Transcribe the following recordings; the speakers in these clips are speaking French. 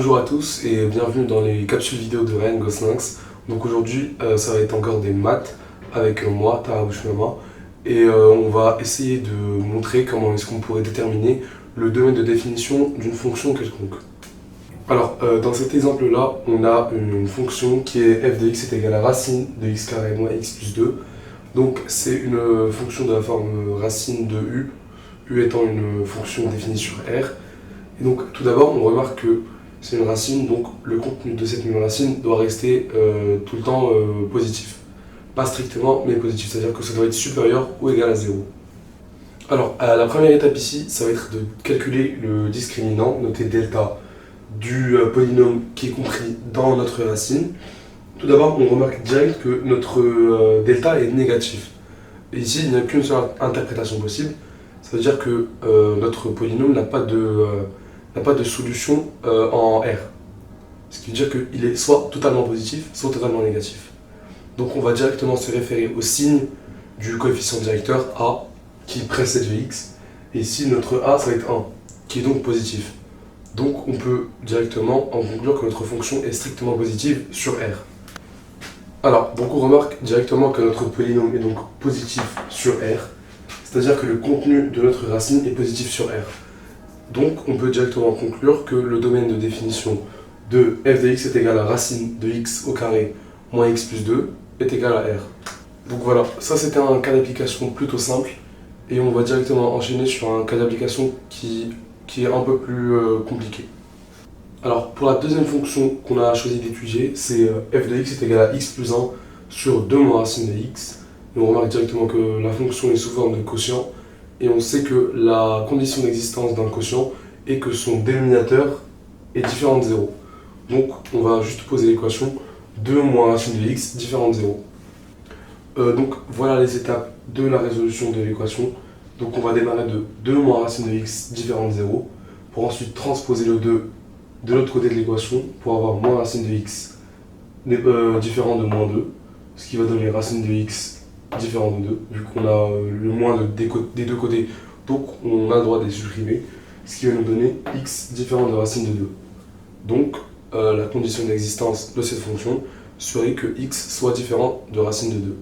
Bonjour à tous et bienvenue dans les capsules vidéo de Ryan Goslinx. Donc aujourd'hui, ça va être encore des maths avec moi, Tara Bouchnama, et on va essayer de montrer comment est-ce qu'on pourrait déterminer le domaine de définition d'une fonction quelconque. Alors, dans cet exemple-là, on a une fonction qui est f de x est égal à racine de x carré moins x plus 2. Donc c'est une fonction de la forme racine de u étant une fonction définie sur R. Et donc tout d'abord, on remarque que c'est une racine, donc le contenu de cette même racine doit rester tout le temps positif. Pas strictement, mais positif, c'est-à-dire que ça doit être supérieur ou égal à 0. Alors, la première étape ici, ça va être de calculer le discriminant, noté delta, du polynôme qui est compris dans notre racine. Tout d'abord, on remarque direct que notre delta est négatif. Et ici, il n'y a qu'une seule interprétation possible. Ça veut dire que notre polynôme n'a pas de solution en R. Ce qui veut dire qu'il est soit totalement positif, soit totalement négatif. Donc on va directement se référer au signe du coefficient directeur A qui précède Vx. Et ici, notre A, ça va être 1, qui est donc positif. Donc on peut directement en conclure que notre fonction est strictement positive sur R. Alors, donc on remarque directement que notre polynôme est donc positif sur R, c'est-à-dire que le contenu de notre racine est positif sur R. Donc on peut directement conclure que le domaine de définition de f de x est égal à racine de x au carré moins x plus 2 est égal à R. Donc voilà, ça c'était un cas d'application plutôt simple, et on va directement enchaîner sur un cas d'application qui est un peu plus compliqué. Alors, pour la deuxième fonction qu'on a choisi d'étudier, c'est f de x est égal à x plus 1 sur 2 moins racine de x. Et on remarque directement que la fonction est sous forme de quotient, et on sait que la condition d'existence d'un quotient est que son dénominateur est différent de 0. Donc, on va juste poser l'équation 2 moins racine de x différent de 0. Donc, voilà les étapes de la résolution de l'équation. Donc, on va démarrer de 2 moins racine de x différent de 0, pour ensuite transposer le 2 de l'autre côté de l'équation pour avoir moins racine de x différent de moins 2, ce qui va donner racine de x différent de 2, vu qu'on a le moins des deux côtés, donc on a le droit de les supprimer, ce qui va nous donner x différent de racine de 2. Donc la condition d'existence de cette fonction serait que x soit différent de racine de 2.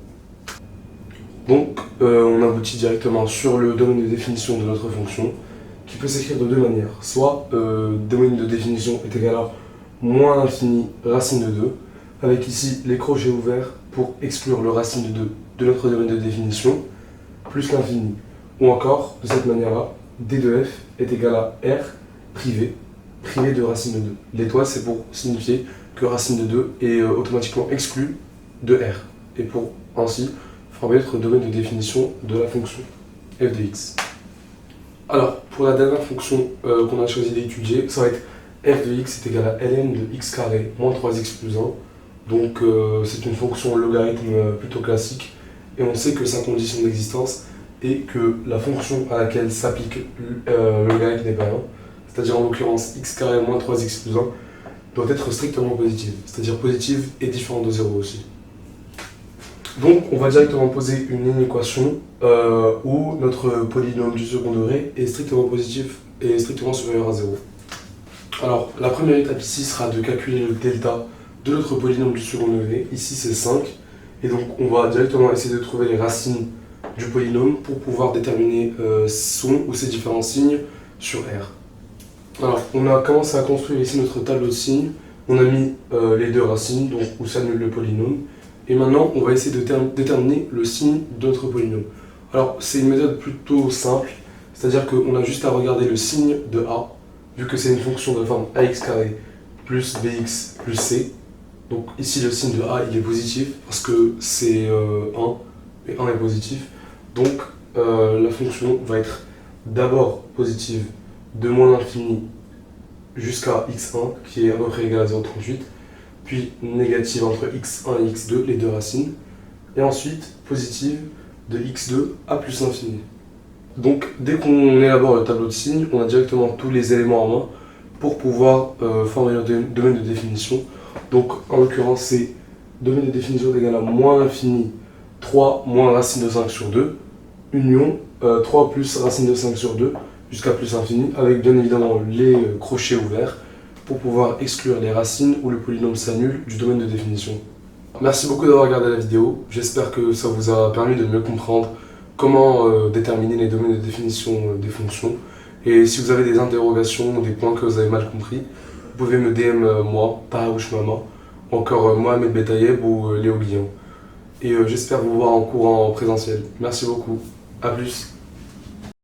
Donc on aboutit directement sur le domaine de définition de notre fonction, qui peut s'écrire de deux manières. Soit domaine de définition est égal à moins l'infini racine de 2, avec ici les crochets ouverts pour exclure le racine de 2 de notre domaine de définition, plus l'infini. Ou encore, de cette manière-là, d de f est égal à r privé de racine de 2. L'étoile, c'est pour signifier que racine de 2 est automatiquement exclue de r, et pour ainsi former notre domaine de définition de la fonction f de x. Alors, pour la dernière fonction qu'on a choisi d'étudier, ça va être f de x est égal à ln de x carré moins 3x plus 1. Donc c'est une fonction logarithme plutôt classique, et on sait que sa condition d'existence est que la fonction à laquelle s'applique le logarithme n'est pas 1, c'est-à-dire en l'occurrence x carré moins 3x plus 1, doit être strictement positive, c'est-à-dire positive et différente de 0 aussi. Donc on va directement poser une inéquation où notre polynôme du second degré est strictement positif et strictement supérieur à 0. Alors la première étape ici sera de calculer le delta de notre polynôme du second degré, ici c'est 5, et donc on va directement essayer de trouver les racines du polynôme pour pouvoir déterminer son ou ses différents signes sur R. Alors on a commencé à construire ici notre tableau de signes, on a mis les deux racines, donc où s'annule le polynôme, et maintenant on va essayer de déterminer le signe de notre polynôme. Alors c'est une méthode plutôt simple, c'est-à-dire qu'on a juste à regarder le signe de A, vu que c'est une fonction de la forme ax carré plus bx plus c. Donc ici le signe de A il est positif parce que c'est 1 et 1 est positif. Donc la fonction va être d'abord positive de moins l'infini jusqu'à x1 qui est à peu près égal à 0,38, puis négative entre x1 et x2, les deux racines, et ensuite positive de x2 à plus l'infini. Donc dès qu'on élabore le tableau de signes, on a directement tous les éléments en main pour pouvoir former le domaine de définition. Donc en l'occurrence c'est domaine de définition égal à moins l'infini 3 moins racine de 5 sur 2, union 3 plus racine de 5 sur 2 jusqu'à plus l'infini, avec bien évidemment les crochets ouverts pour pouvoir exclure les racines ou le polynôme ça nul du domaine de définition. Merci beaucoup d'avoir regardé la vidéo, j'espère que ça vous a permis de mieux comprendre comment déterminer les domaines de définition des fonctions. Et si vous avez des interrogations ou des points que vous avez mal compris, vous pouvez me DM moi, Taharouche Mama, ou encore Mohamed Betayeb ou Léo Guillon. Et j'espère vous voir en cours en présentiel. Merci beaucoup, à plus.